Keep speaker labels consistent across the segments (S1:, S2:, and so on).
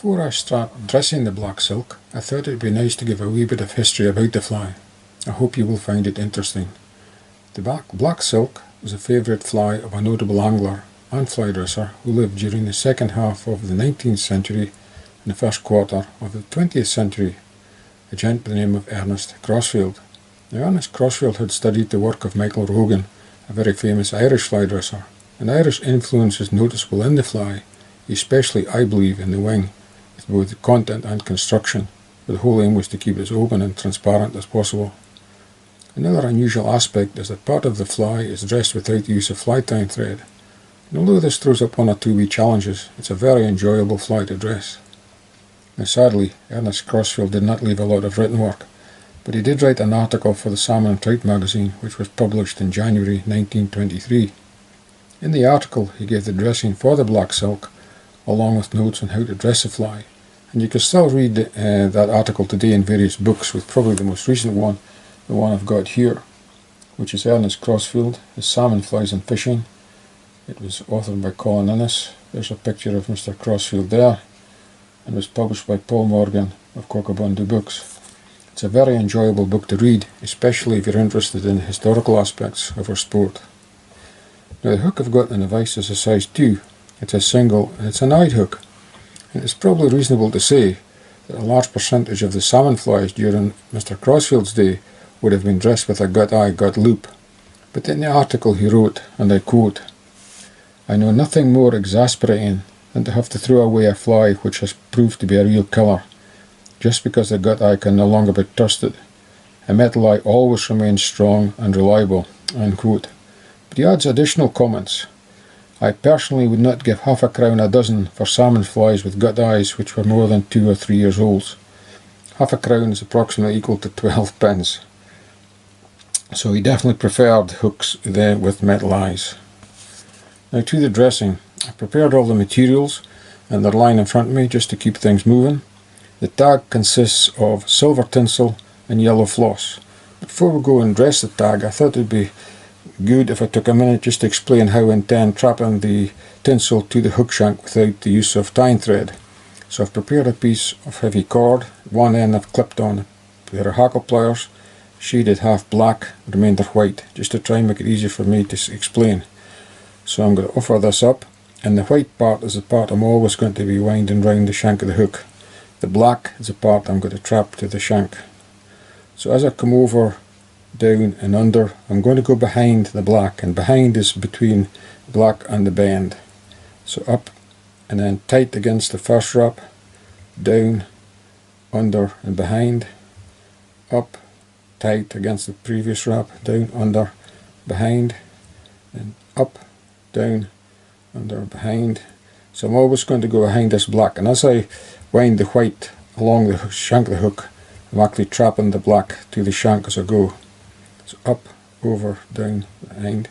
S1: Before I start dressing the black silk, I thought it would be nice to give a wee bit of history about the fly. I hope you will find it interesting. The black silk was a favourite fly of a notable angler and fly dresser who lived during the second half of the 19th century and the first quarter of the 20th century, a gent by the name of Ernest Crosfield. Now, Ernest Crosfield had studied the work of Michael Rogan, a very famous Irish fly dresser. An Irish influence is noticeable in the fly, especially, I believe, in the wing, with both the content and construction, but the whole aim was to keep it as open and transparent as possible. Another unusual aspect is that part of the fly is dressed without the use of fly tying thread. And although this throws up one or two wee challenges, it's a very enjoyable fly to dress. Now sadly, Ernest Crosfield did not leave a lot of written work, but he did write an article for the Salmon and Trout magazine, which was published in January 1923. In the article he gave the dressing for the black silk, along with notes on how to dress a fly. And you can still read that article today in various books, with probably the most recent one, the one I've got here, which is Ernest Crosfield, His Salmon Flies and Fishing. It was authored by Colin Innes. There's a picture of Mr. Crosfield there, and was published by Paul Morgan of Cockabundu Books. It's a very enjoyable book to read, especially if you're interested in the historical aspects of our sport. Now, the hook I've got in the vise is a size 2. It's a single and it's an eyed hook. And it's probably reasonable to say that a large percentage of the salmon flies during Mr. Crosfield's day would have been dressed with a gut eye, gut loop. But in the article he wrote, and I quote, "I know nothing more exasperating than to have to throw away a fly which has proved to be a real killer, just because the gut eye can no longer be trusted. A metal eye always remains strong and reliable." Unquote. But he adds additional comments. "I personally would not give half a crown a dozen for salmon flies with gut eyes which were more than 2 or 3 years old. Half a crown is approximately equal to 12 pence. So he definitely preferred hooks there with metal eyes. Now to the dressing. I prepared all the materials and they're lying in front of me just to keep things moving. The tag consists of silver tinsel and yellow floss. Before we go and dress the tag, I thought it would be good if I took a minute just to explain how I intend trapping the tinsel to the hook shank without the use of tying thread. So I've prepared a piece of heavy cord. One end I've clipped on a pair of hackle pliers, shaded half black, remainder white, just to try and make it easier for me to explain. So I'm going to offer this up, and the white part is the part I'm always going to be winding round the shank of the hook. The black is the part I'm going to trap to the shank. So as I come over, down and under, I'm going to go behind the black, and behind is between black and the bend. So up and then tight against the first wrap, down, under and behind, up, tight against the previous wrap, down, under, behind, and up, down, under, behind. So I'm always going to go behind this black, and as I wind the white along the shank of the hook, I'm actually trapping the black to the shank as I go. So up, over, down, behind.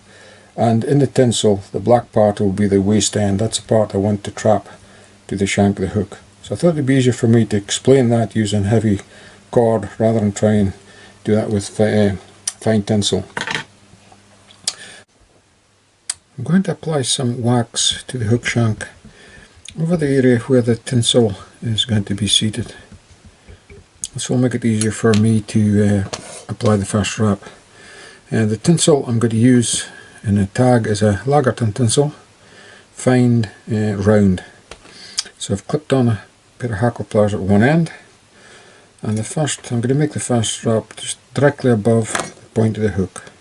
S1: And in the tinsel, the black part will be the waist end. That's the part I want to trap to the shank of the hook. So I thought it would be easier for me to explain that using heavy cord rather than try and do that with fine tinsel. I'm going to apply some wax to the hook shank over the area where the tinsel is going to be seated. This will make it easier for me to apply the first wrap. The tinsel I'm going to use in the tag is a Lagerton tinsel, fine round. So I've clipped on a pair of hackle pliers at one end, and I'm going to make the first wrap just directly above the point of the hook.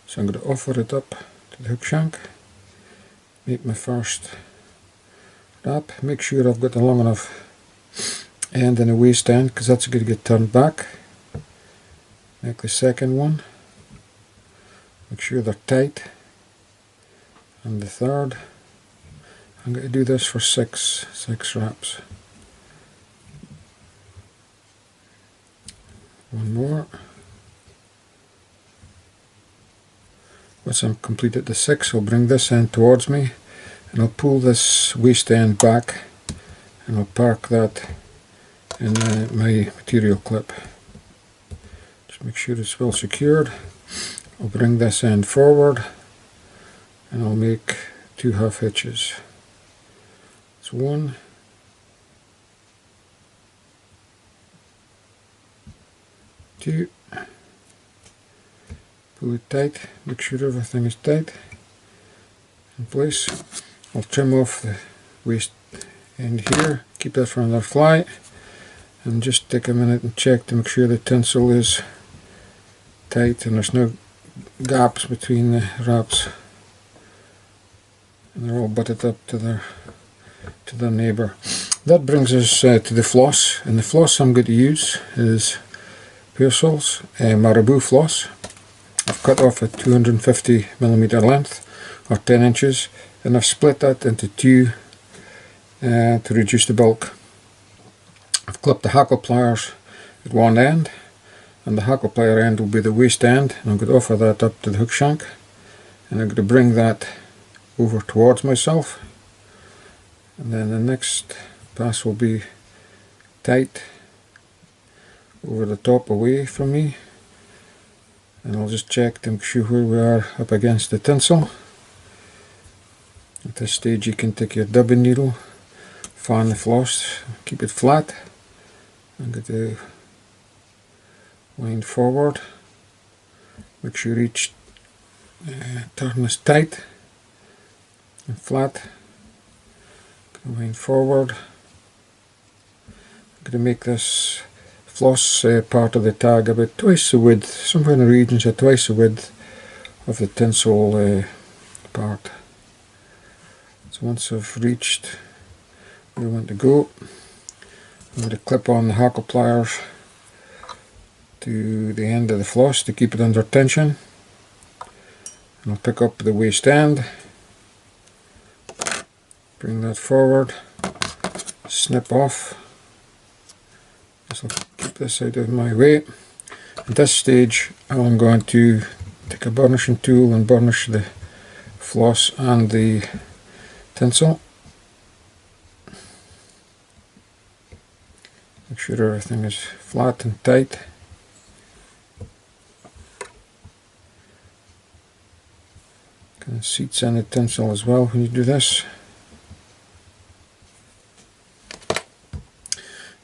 S1: So I'm going to offer it up to the hook shank, make my first wrap, make sure I've got a long enough end in the waist end because that's going to get turned back. Make the second one, make sure they're tight, and the third. I'm going to do this for six wraps. One more. Once I'm completed the 6, I'll bring this end towards me and I'll pull this waist end back and I'll park that in my material clip. Just make sure it's well secured. I'll bring this end forward and I'll make 2 half hitches. It's 1 2, pull it tight, make sure everything is tight in place. I'll trim off the waist end here, keep that for another fly, and just take a minute and check to make sure the tinsel is tight and there's no gaps between the wraps and they're all butted up to their neighbour. That brings us to the floss, and the floss I'm going to use is Pheasant's marabou floss. I've cut off a 250mm length or 10 inches, and I've split that into two to reduce the bulk. I've clipped the hackle pliers at one end, and the hackle plier end will be the waist end, and I'm going to offer that up to the hook shank, and I'm going to bring that over towards myself, and then the next pass will be tight over the top away from me, and I'll just check to make sure where we are up against the tinsel. At this stage you can take your dubbing needle, fan the floss, keep it flat. I'm going to wind forward, make sure each turn is tight and flat. Wind forward. I'm going to make this floss part of the tag about twice the width, somewhere in the regions of twice the width of the tinsel part. So once I've reached where I want to go, I'm going to clip on the hackle pliers to the end of the floss to keep it under tension, and I'll pick up the waist end, bring that forward, snip off. Just I'll keep this out of my way. At this stage I'm going to take a burnishing tool and burnish the floss and the tinsel. Make sure everything is flat and tight. Kind of seats in the tinsel as well when you do this.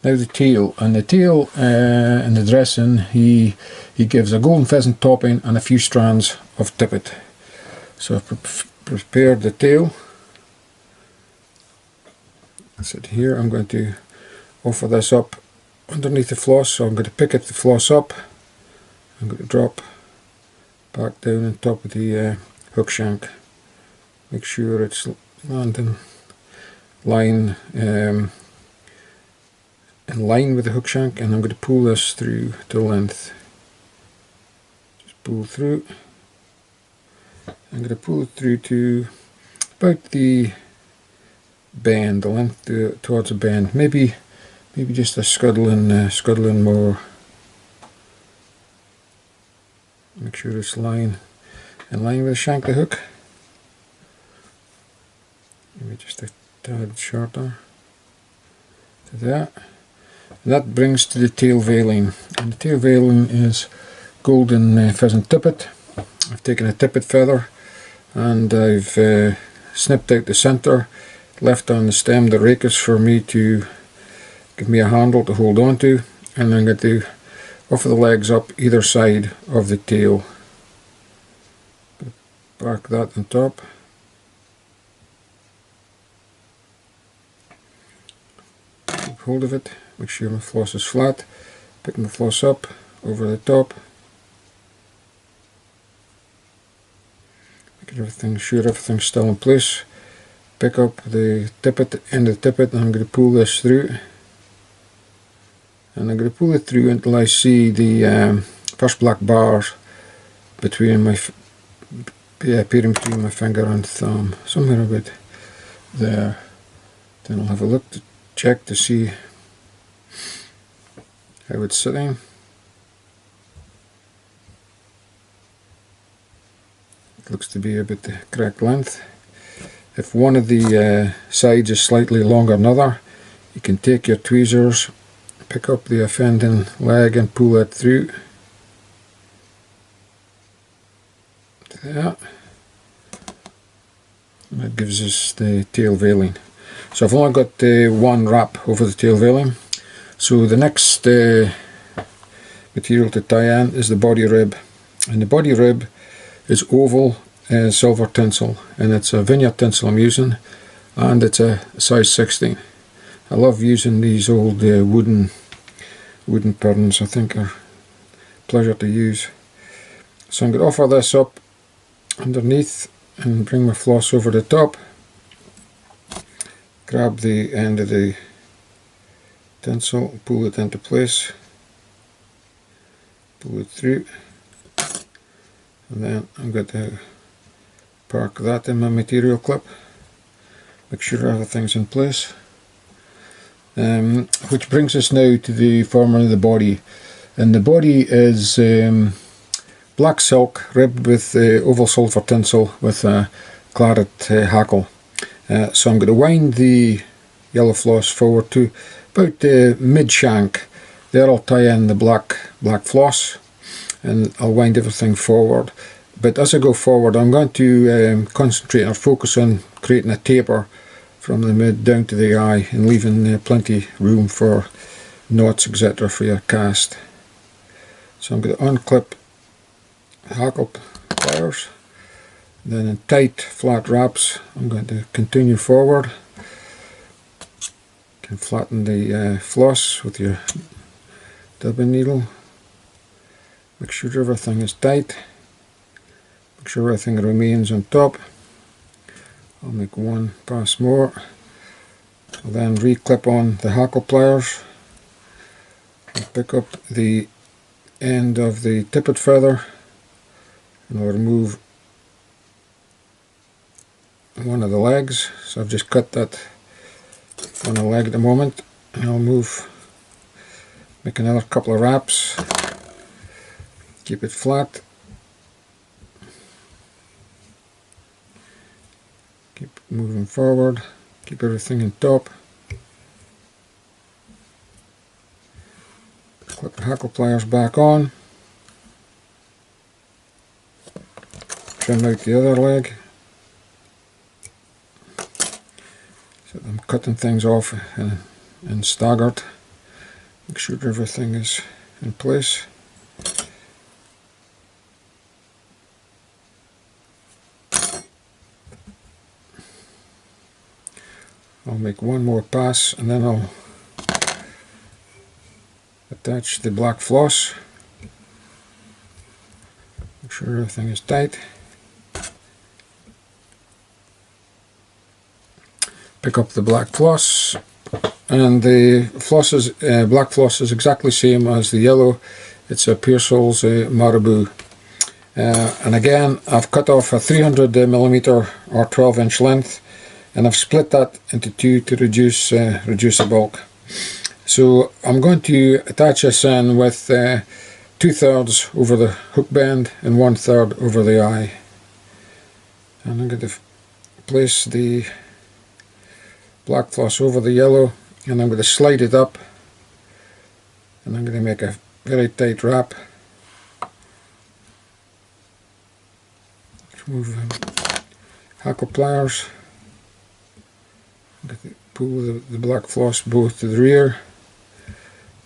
S1: Now the tail, and the tail in the dressing, he gives a golden pheasant topping and a few strands of tippet. So I've prepared the tail. Sit here. I'm going to offer this up underneath the floss, so I'm going to pick the floss up. I'm going to drop back down on top of the hook shank. Make sure it's landing in line with the hook shank, and I'm going to pull this through to length. Just pull through. I'm going to pull it through to about the bend, the length towards the bend. Maybe just a scuttling more. Make sure it's in line with the shank of the hook. Maybe just a tad shorter to that. That brings to the tail veiling, and the tail veiling is golden pheasant tippet. I've taken a tippet feather and I've snipped out the centre, left on the stem the rakers for me to give me a handle to hold on to, and I'm going to offer the legs up either side of the tail. Back that on top. Keep hold of it. Make sure my floss is flat. Pick my floss up over the top. Make sure everything's still in place. Pick up the tippet, end of the tippet, and I'm going to pull this through. And I'm going to pull it through until I see the first black bars between appearing between my finger and thumb, somewhere about there. Then I'll have a look to check to see how it's sitting. It looks to be about the correct length. If one of the sides is slightly longer than another, you can take your tweezers, pick up the offending leg and pull it through. That. And that gives us the tail veiling. So I've only got one wrap over the tail veiling. So the next material to tie in is the body rib, and the body rib is oval silver tinsel, and it's a vineyard tinsel I'm using, and it's a size 16. I love using these old wooden pins. I think are a pleasure to use. So I'm going to offer this up underneath and bring my floss over the top. Grab the end of the tinsel, pull it into place, pull it through, and then I'm going to park that in my material clip. Make sure everything's in place. Which brings us now to the forming of the body, and the body is black silk ribbed with oval silver tinsel with a claret hackle. So I'm going to wind the yellow floss forward to about mid shank. There I'll tie in the black floss, and I'll wind everything forward. But as I go forward, I'm going to concentrate or focus on creating a taper from the mid down to the eye, and leaving plenty room for knots, etc. for your cast. So I'm going to unclip hackle pliers, then in tight flat wraps I'm going to continue forward. You can flatten the floss with your dubbing needle. Make sure everything is tight. Make sure everything remains on top. I'll make one pass more. I'll then re-clip on the hackle pliers. I'll pick up the end of the tippet feather, and I'll remove one of the legs. So I've just cut that on the leg at the moment, and I'll make another couple of wraps. Keep it flat. Keep moving forward, keep everything on top. Clip the hackle pliers back on. Trim out the other leg. So I'm cutting things off in staggered. Make sure everything is in place. I'll make one more pass, and then I'll attach the black floss. Make sure everything is tight. Pick up the black floss, and the floss is black floss is exactly the same as the yellow. It's a Pearsall's Marabou. And again, I've cut off a 300mm or 12-inch length, and I've split that into two to reduce the bulk. So I'm going to attach this in with 2/3 over the hook bend and 1/3 over the eye. And I'm going to place the black floss over the yellow, and I'm going to slide it up, and I'm going to make a very tight wrap. Remove hackle pliers. I'm going to pull the black floss both to the rear,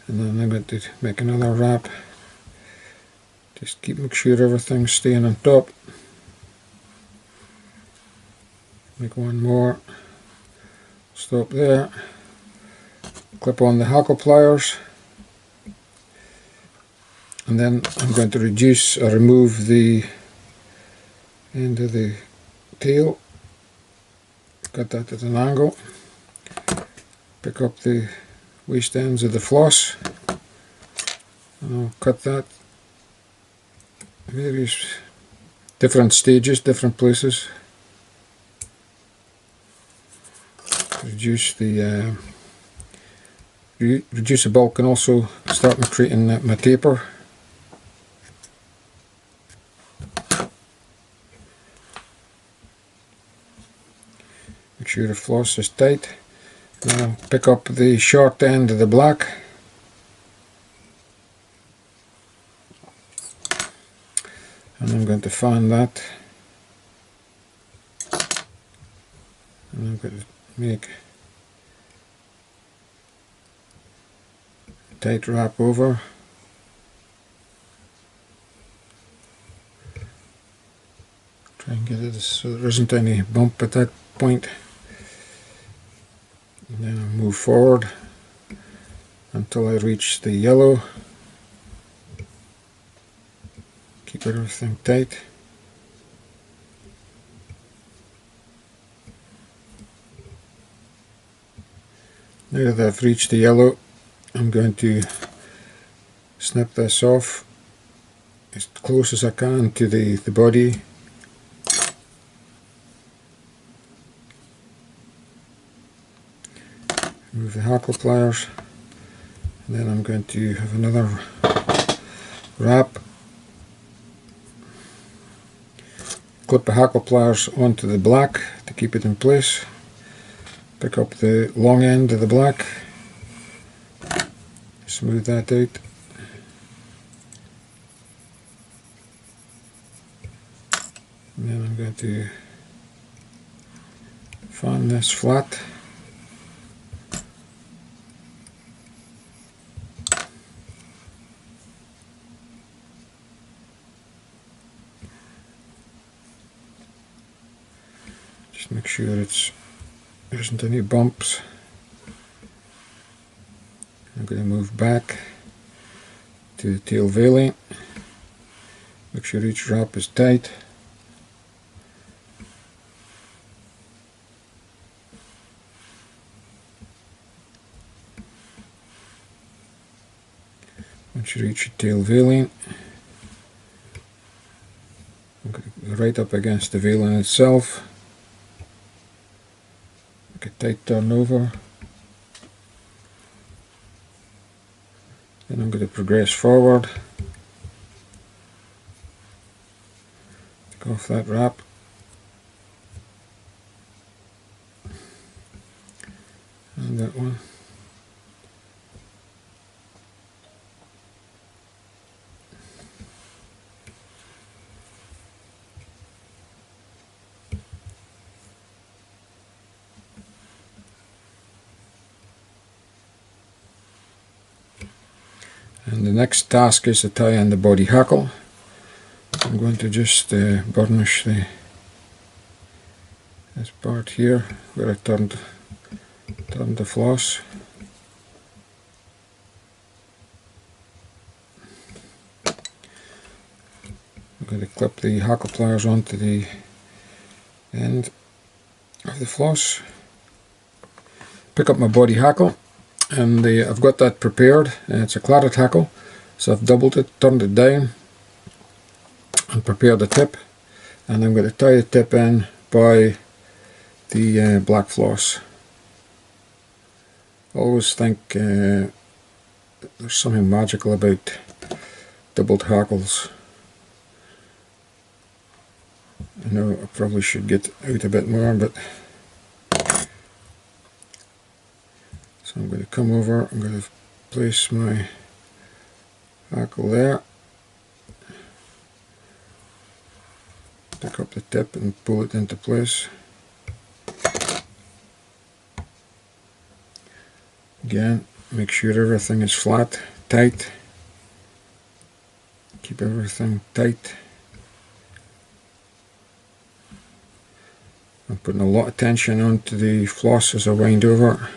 S1: and then I'm going to make another wrap. Just make sure everything's staying on top. Make one more. Stop there. Clip on the hackle pliers, and then I'm going to reduce or remove the end of the tail. Cut that at an angle. Pick up the waste ends of the floss, and I'll cut that various different stages, different places. Reduce the bulk, and also start creating my taper. Make sure the floss is tight. Now pick up the short end of the black, and I'm going to fan that, and I'm going to make a tight wrap over. get it so there isn't any bump at that point. And then I'll move forward until I reach the yellow. Keep everything tight. Now that I've reached the yellow, I'm going to snip this off as close as I can to the body. Remove the hackle pliers, and then I'm going to have another wrap. Clip the hackle pliers onto the black to keep it in place. Pick up the long end of the black, smooth that out. And then I'm going to fan this flat. Just make sure there isn't any bumps. I'm going to move back to the tail veiling. Make sure each wrap is tight. Once you reach your tail veiling, I'm going to go right up against the veiling itself. Make a tight turn over. Then I'm going to progress forward. Take off that wrap. And that one. And the next task is to tie in the body hackle. I'm going to just burnish this part here where I turned the floss. I'm going to clip the hackle pliers onto the end of the floss. Pick up my body hackle. And I've got that prepared. It's a Claret hackle, so I've doubled it, turned it down, and prepared the tip. And I'm going to tie the tip in by the black floss. I always think there's something magical about doubled hackles. I know I probably should get out a bit more, but so I'm going to come over, I'm going to place my hackle there, pick up the tip and pull it into place. Again, make sure everything is flat, tight, keep everything tight. I'm putting a lot of tension onto the floss as I wind over.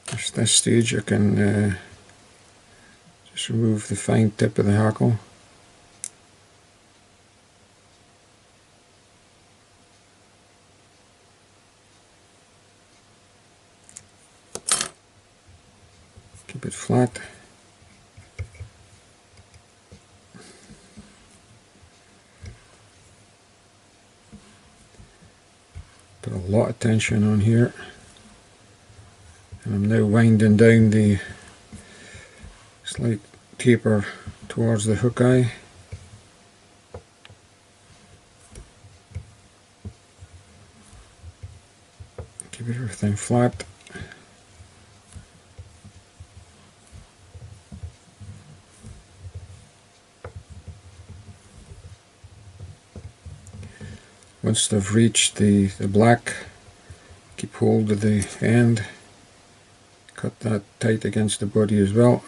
S1: At this stage I can just remove the fine tip of the hackle. Keep it flat. Put a lot of tension on here. And I'm now winding down the slight taper towards the hook eye. Keep everything flat. Once they've reached the black, keep hold of the end. Cut that tight against the body as well.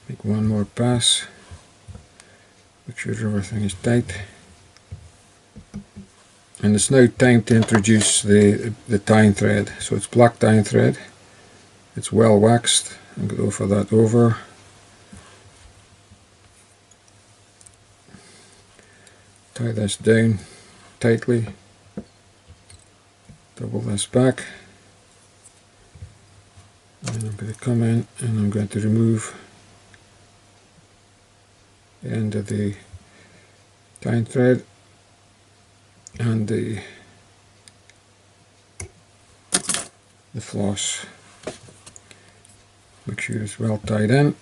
S1: Make one more pass. Make sure everything is tight. And it's now time to introduce the tying thread. So it's black tying thread. It's well waxed. I'm going to offer that over. Tie this down tightly. Double this back. And I'm going to come in and I'm going to remove the end of the tying thread and the floss. Make sure it's well tied in.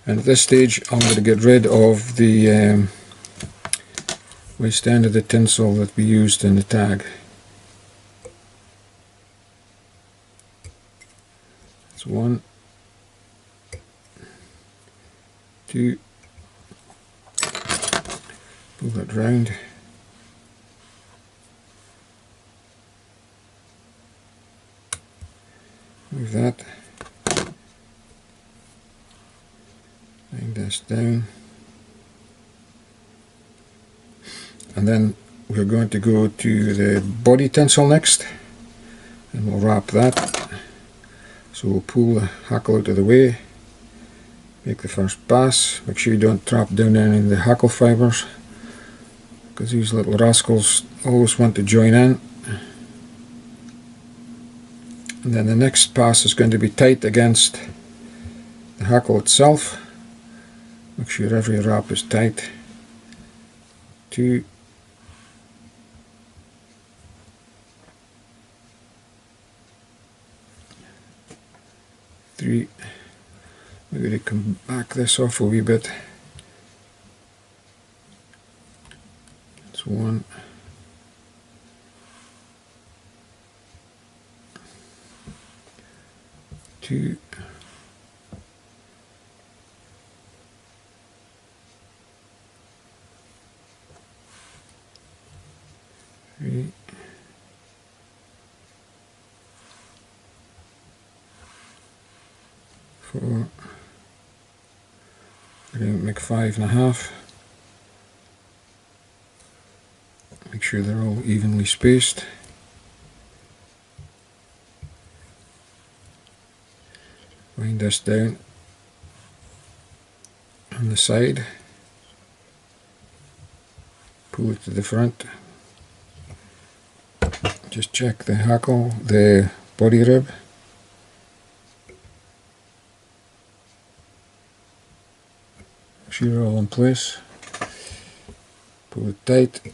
S1: And at this stage I'm going to get rid of the waste end of the tinsel that we used in the tag. That's 1, 2, pull that round, move that, bring this down, and then we're going to go to the body tinsel next, and we'll wrap that. So we'll pull the hackle out of the way, make the first pass. Make sure you don't trap down any of the hackle fibres, because these little rascals always want to join in. And then the next pass is going to be tight against the hackle itself. Make sure every wrap is tight. 2, 3. We're going to come back this off a wee bit. That's 1, 2, 3, 4. We're going to make 5.5. Make sure they're all evenly spaced. Wind this down on the side. Pull it to the front. Just check the hackle, the body rib. Shear all in place. Pull it tight.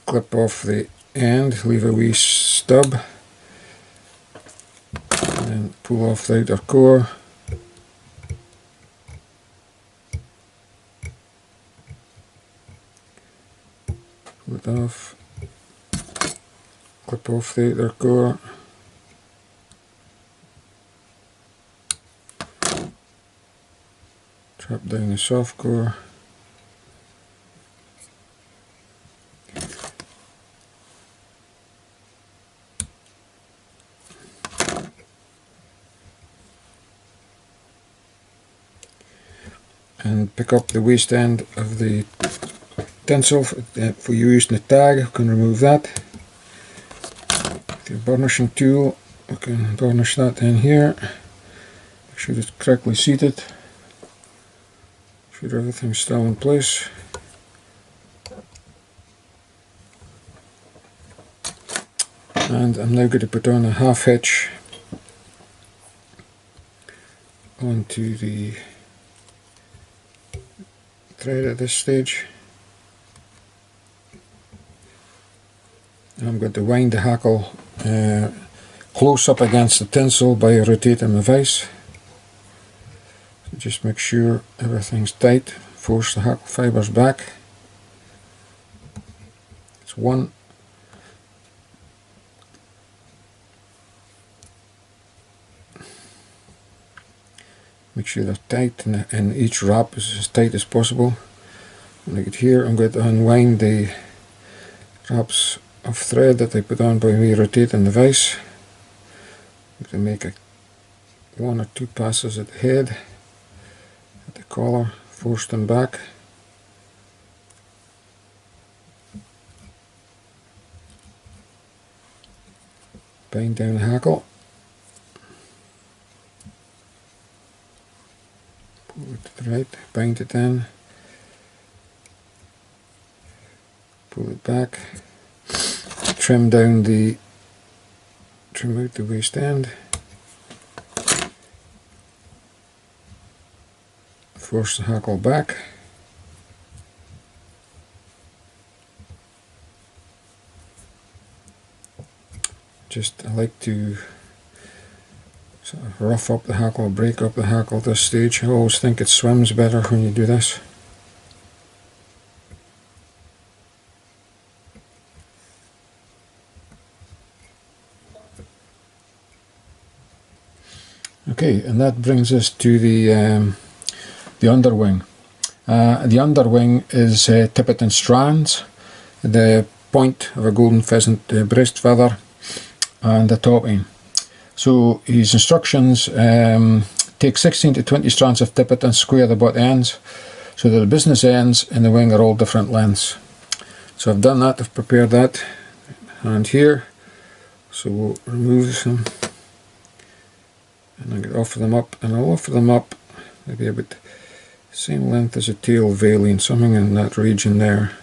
S1: Clip off the end. Leave a wee stub. And then pull off the outer core. Pull it off. Clip off the outer core. Trap down the soft core. And pick up the waste end of the tinsel for using the tag. You can remove that. With your burnishing tool, we can burnish that in here. Make sure it's correctly seated. Sure everything's still in place. And I'm now going to put on a half hitch onto the thread at this stage. I'm going to wind the hackle close up against the tinsel by rotating the vise. So just make sure everything's tight. Force the hackle fibres back. It's 1. Make sure they're tight and each wrap is as tight as possible. When I get here, I'm going to unwind the wraps of thread that I put on by rotating the vise. I'm going to make 1 or 2 passes at the head at the collar, force them back. Bind down the hackle. Pull it to the right, bind it in. Pull it back. Trim out the waist end. Force the hackle back. I like to sort of rough up the hackle, break up the hackle at this stage. I always think it swims better when you do this. Okay, and that brings us to the underwing. The underwing is tippet and strands, the point of a golden pheasant breast feather, and the topping. So his instructions: take 16 to 20 strands of tippet and square the butt ends so that the business ends in the wing are all different lengths. So I've done that, I've prepared that, and here, so we'll remove them and I'll offer them up, and I'll offer them up maybe about the same length as a tail veiling, something in that region there.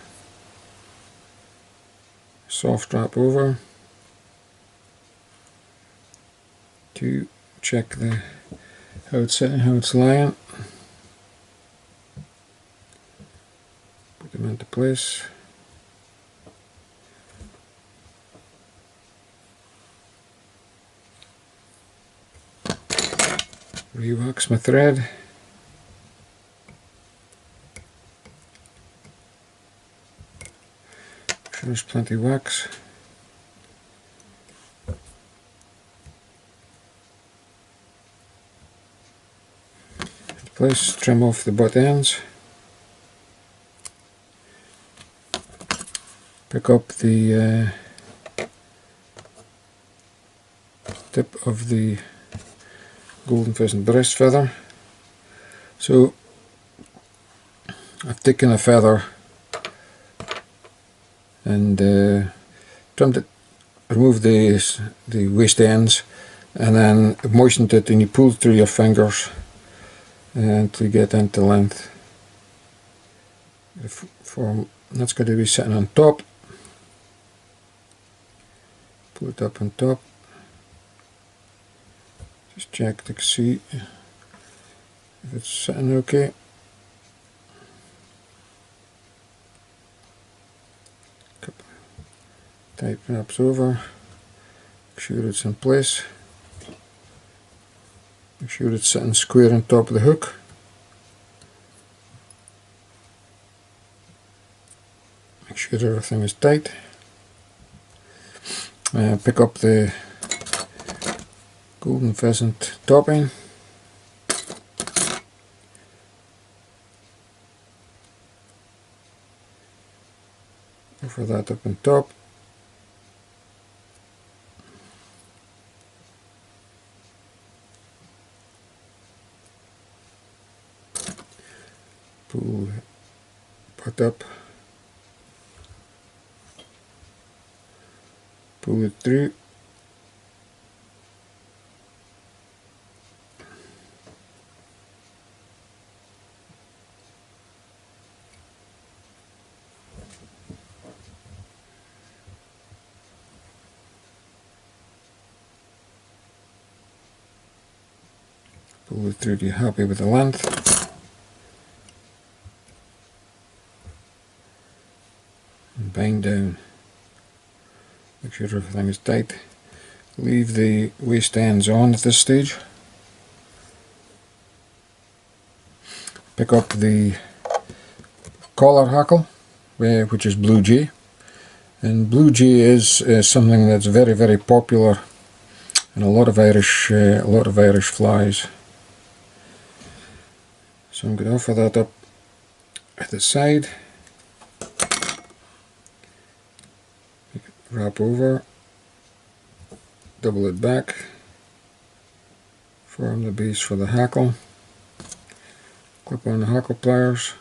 S1: Soft wrap over to check how it's sitting, how it's lying. Put them into place. Re-wax my thread. Make sure there's plenty of wax. Into place, trim off the butt ends. Pick up the tip of the golden pheasant breast feather. So I've taken a feather and trimmed it, removed the waist ends, and then moistened it, and you pull through your fingers until you get into length. That's going to be sitting on top. Pull it up on top. Just check to see if it's sitting okay. Tight wraps over. Make sure it's in place. Make sure it's sitting square on top of the hook. Make sure everything is tight. Pick up the golden pheasant topping. Offer that up on top. Pull butt up. Pull it through. Pull it through to you're happy with the length. And bind down. Make sure everything is tight. Leave the waist ends on at this stage. Pick up the collar hackle, which is blue jay. And blue jay is something that's very, very popular in a lot of Irish flies. So I'm going to offer that up at the side. Wrap over, double it back, form the base for the hackle, clip on the hackle pliers,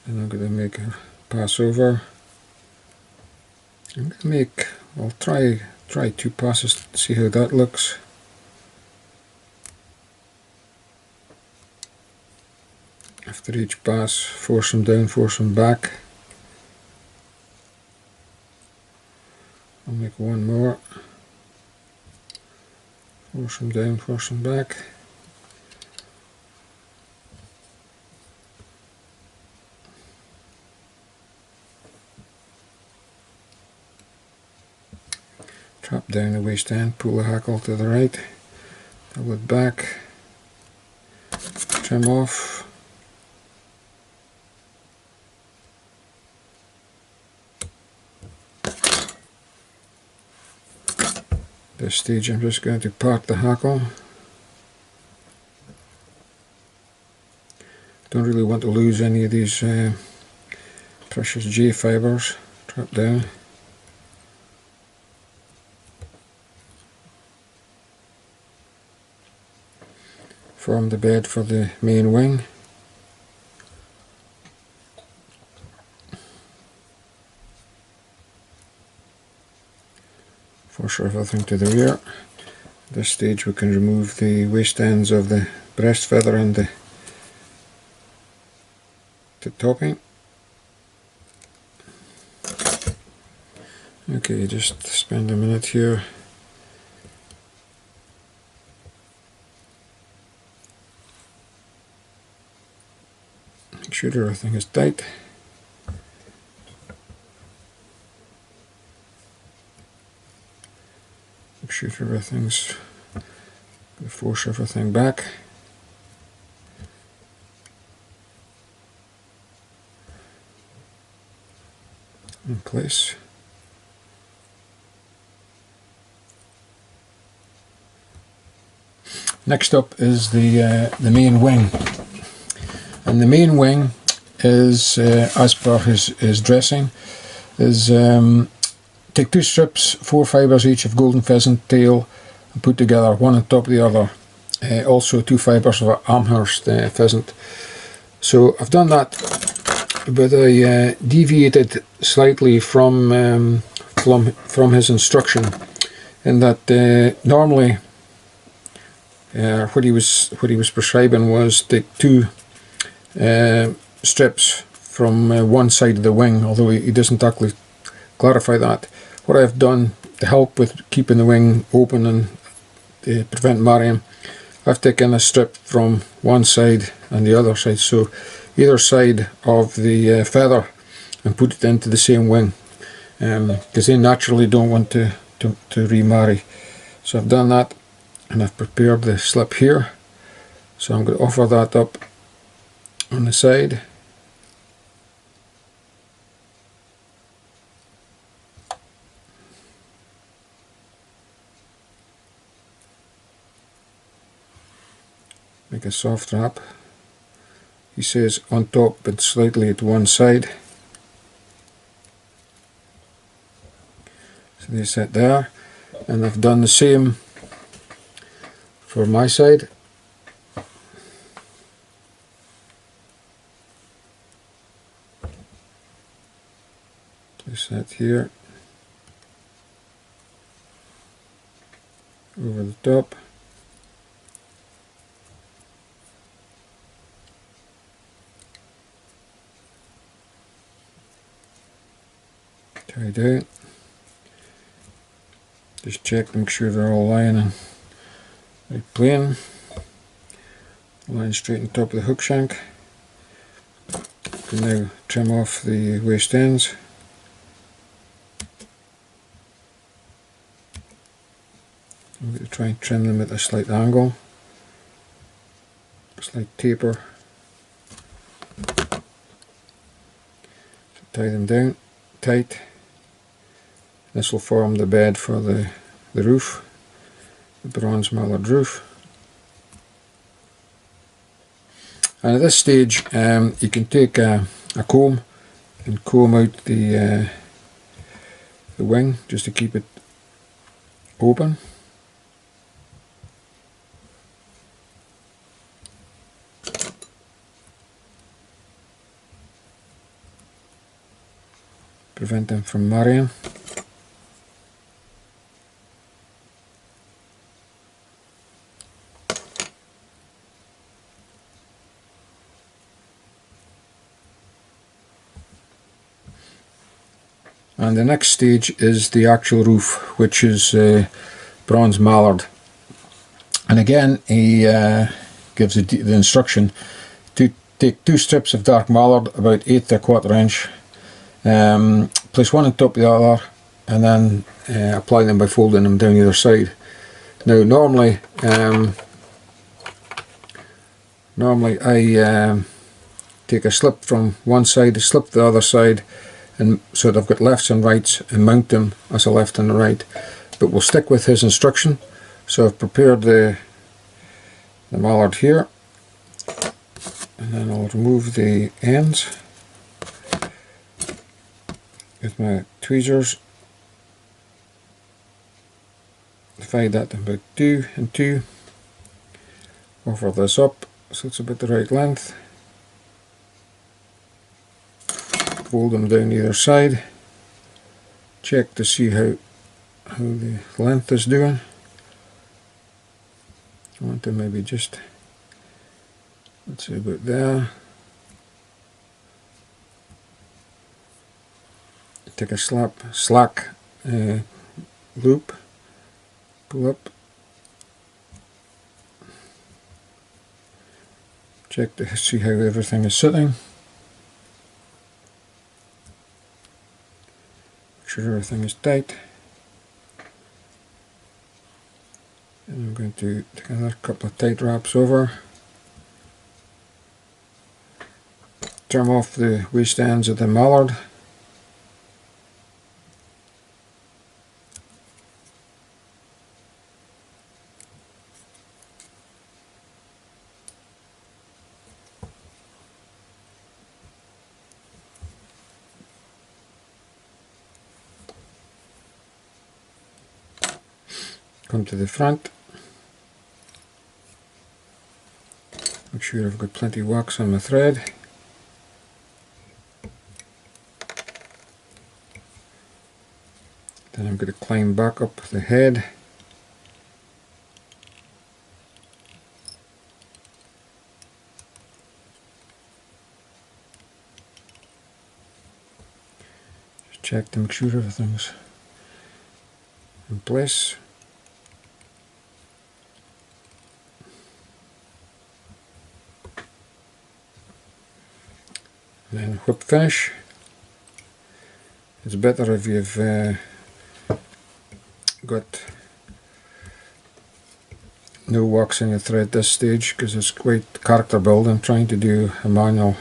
S1: and I'm going to make a pass over. I'm going to make, I'll try 2 passes to see how that looks. After each pass, force them down, force them back. I'll make 1 more. Force them down, force them back. Trap down the waist end, pull the hackle to the right, pull it back, trim off. This stage I'm just going to part the hackle. Don't really want to lose any of these precious J fibers. Trap down. Form the bed for the main wing. Force everything to the rear. At this stage we can remove the waist ends of the breast feather and the topping. Okay, just spend a minute here. Make sure everything is tight. Make sure everything's, force everything back. In place. Next up is the main wing, and the main wing is as per his dressing is take 2 strips, 4 fibres each of golden pheasant tail and put together one on top of the other. Also 2 fibres of Amherst pheasant. So I've done that, but I deviated slightly from his instruction, in that normally what he was prescribing was take 2 strips from one side of the wing, although he doesn't actually clarify that. What I've done to help with keeping the wing open and prevent marrying, I've taken a strip from one side and the other side, so either side of the feather, and put it into the same wing, because they naturally don't want to remarry. So I've done that, and I've prepared the slip here, so I'm going to offer that up on the side. Make a soft wrap. He says on top but slightly at one side. So they sit there, and I've done the same for my side. Place that here over the top. Tie down. Just check to make sure they're all lying in right plane. Line straight on top of the hook shank. Can now trim off the waist ends. I'm going to try and trim them at a slight angle, a slight taper. So tie them down tight. This will form the bed for the roof, the bronze mallard roof. And at this stage you can take a comb and comb out the wing just to keep it open. Sent them from Marion. And the next stage is the actual roof, which is bronze mallard. And again, he gives the instruction to take 2 strips of dark mallard, about 1/8 1/4 inch, place one on top of the other, and then apply them by folding them down either side. Now, normally I take a slip from one side, a slip the other side, and so that I've got lefts and rights, and mount them as a left and a right. But we'll stick with his instruction. So I've prepared the mallard here, and then I'll remove the ends with my tweezers. Divide that about 2 and 2. Offer this up so it's about the right length. Fold them down either side. Check to see how the length is doing. I want to maybe just, let's say about there. Take a slack loop, pull up. Check to see how everything is sitting. Make sure everything is tight. And I'm going to take another couple of tight wraps over. Trim off the waste ends of the mallard. Come to the front. Make sure I've got plenty of wax on my thread. Then I'm going to climb back up the head. Just check to make sure everything's in place. And then whip finish. It's better if you've got no wax in your thread at this stage, because it's quite character building. I'm trying to do a manual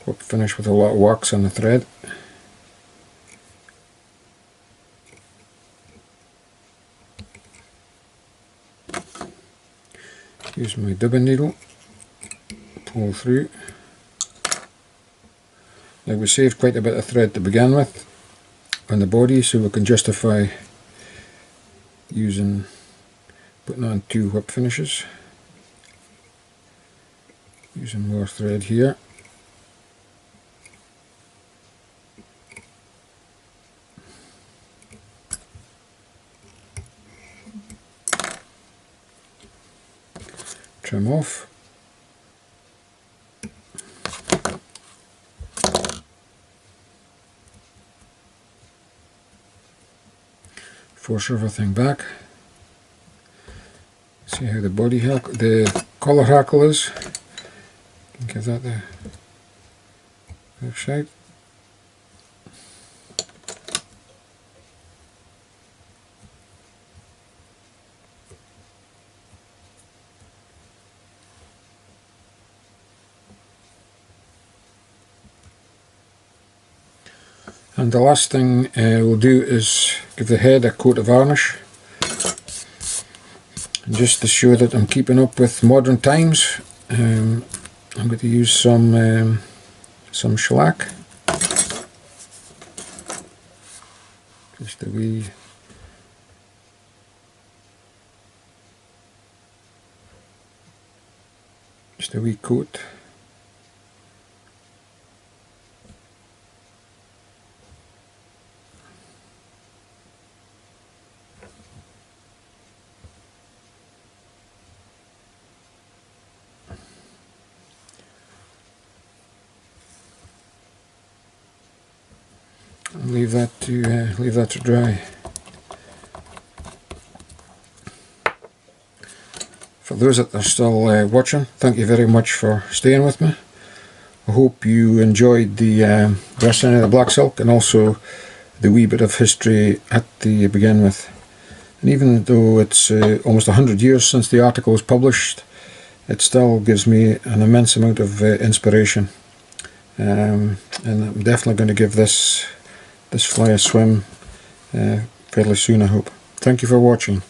S1: whip finish with a lot of wax on the thread. Use my dubbing needle, pull through. Now, we saved quite a bit of thread to begin with on the body, so we can justify putting on 2 whip finishes. Using more thread here. Trim off. Force everything back. See how the the collar hackle is. Give that the left side. And the last thing we'll do is give the head a coat of varnish. And just to show that I'm keeping up with modern times, I'm going to use some shellac. Just a wee coat. leave that to dry. For those that are still watching, thank you very much for staying with me. I hope you enjoyed the dressing of the black silk and also the wee bit of history at the begin with. And even though it's almost 100 years since the article was published, it still gives me an immense amount of inspiration. And I'm definitely going to give this fly a swim fairly soon, I hope. Thank you for watching.